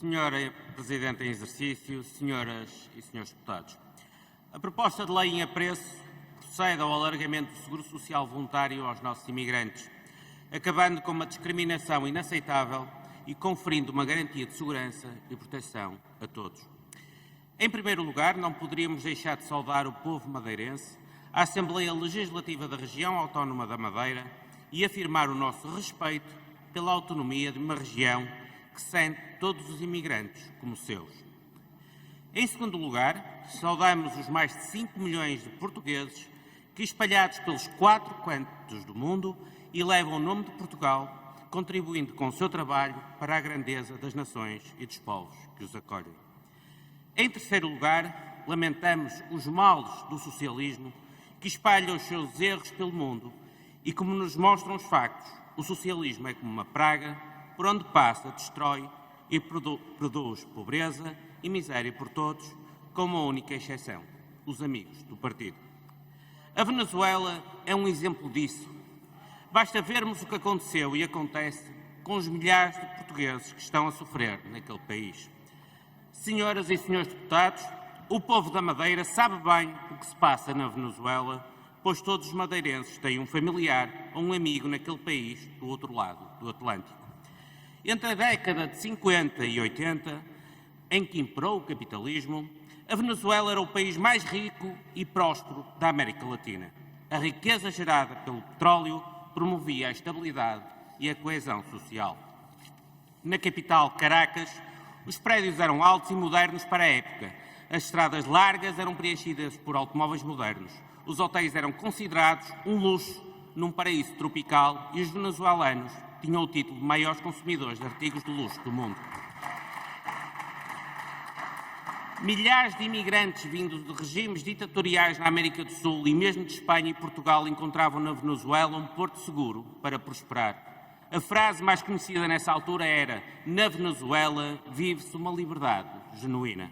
Senhora Presidente em exercício, senhoras e senhores deputados, a proposta de lei em apreço procede ao alargamento do seguro social voluntário aos nossos imigrantes, acabando com uma discriminação inaceitável e conferindo uma garantia de segurança e proteção a todos. Em primeiro lugar, não poderíamos deixar de saudar o povo madeirense, a Assembleia Legislativa da Região Autónoma da Madeira e afirmar o nosso respeito pela autonomia de uma região que sente todos os imigrantes como seus. Em segundo lugar, saudamos os mais de 5 milhões de portugueses que, espalhados pelos 4 cantos do mundo, elevam o nome de Portugal, contribuindo com o seu trabalho para a grandeza das nações e dos povos que os acolhem. Em terceiro lugar, lamentamos os males do socialismo que espalha os seus erros pelo mundo e, como nos mostram os factos, o socialismo é como uma praga, por onde passa, destrói e produz pobreza e miséria por todos, com uma única exceção: os amigos do partido. A Venezuela é um exemplo disso. Basta vermos o que aconteceu e acontece com os milhares de portugueses que estão a sofrer naquele país. Senhoras e senhores deputados, o povo da Madeira sabe bem o que se passa na Venezuela, pois todos os madeirenses têm um familiar ou um amigo naquele país do outro lado do Atlântico. Entre a década de 50 e 80, em que imperou o capitalismo, a Venezuela era o país mais rico e próspero da América Latina. A riqueza gerada pelo petróleo promovia a estabilidade e a coesão social. Na capital, Caracas, os prédios eram altos e modernos para a época. As estradas largas eram preenchidas por automóveis modernos. Os hotéis eram considerados um luxo num paraíso tropical e os venezuelanos tinham o título de maiores consumidores de artigos de luxo do mundo. Milhares de imigrantes vindos de regimes ditatoriais na América do Sul e mesmo de Espanha e Portugal encontravam na Venezuela um porto seguro para prosperar. A frase mais conhecida nessa altura era: na Venezuela vive-se uma liberdade genuína.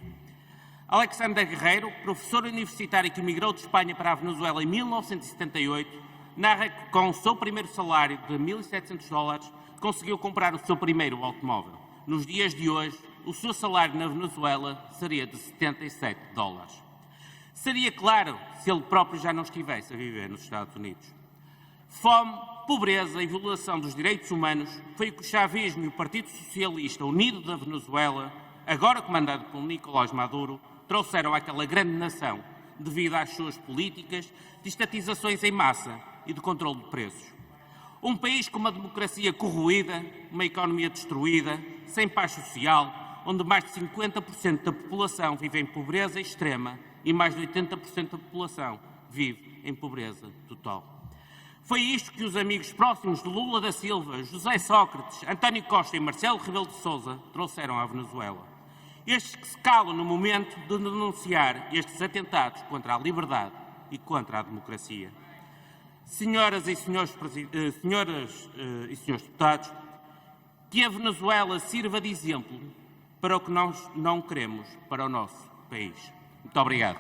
Alexandre Guerreiro, professor universitário que emigrou de Espanha para a Venezuela em 1978, narra que com o seu primeiro salário de $1.700 conseguiu comprar o seu primeiro automóvel. Nos dias de hoje, o seu salário na Venezuela seria de $77. Seria claro se ele próprio já não estivesse a viver nos Estados Unidos. Fome, pobreza e violação dos direitos humanos foi o que o chavismo e o Partido Socialista Unido da Venezuela, agora comandado por Nicolás Maduro, trouxeram àquela grande nação devido às suas políticas de estatizações em massa e de controle de preços. Um país com uma democracia corroída, uma economia destruída, sem paz social, onde mais de 50% da população vive em pobreza extrema e mais de 80% da população vive em pobreza total. Foi isto que os amigos próximos de Lula da Silva, José Sócrates, António Costa e Marcelo Rebelo de Sousa trouxeram à Venezuela. Estes que se calam no momento de denunciar estes atentados contra a liberdade e contra a democracia. Senhoras e senhores deputados, que a Venezuela sirva de exemplo para o que nós não queremos para o nosso país. Muito obrigado.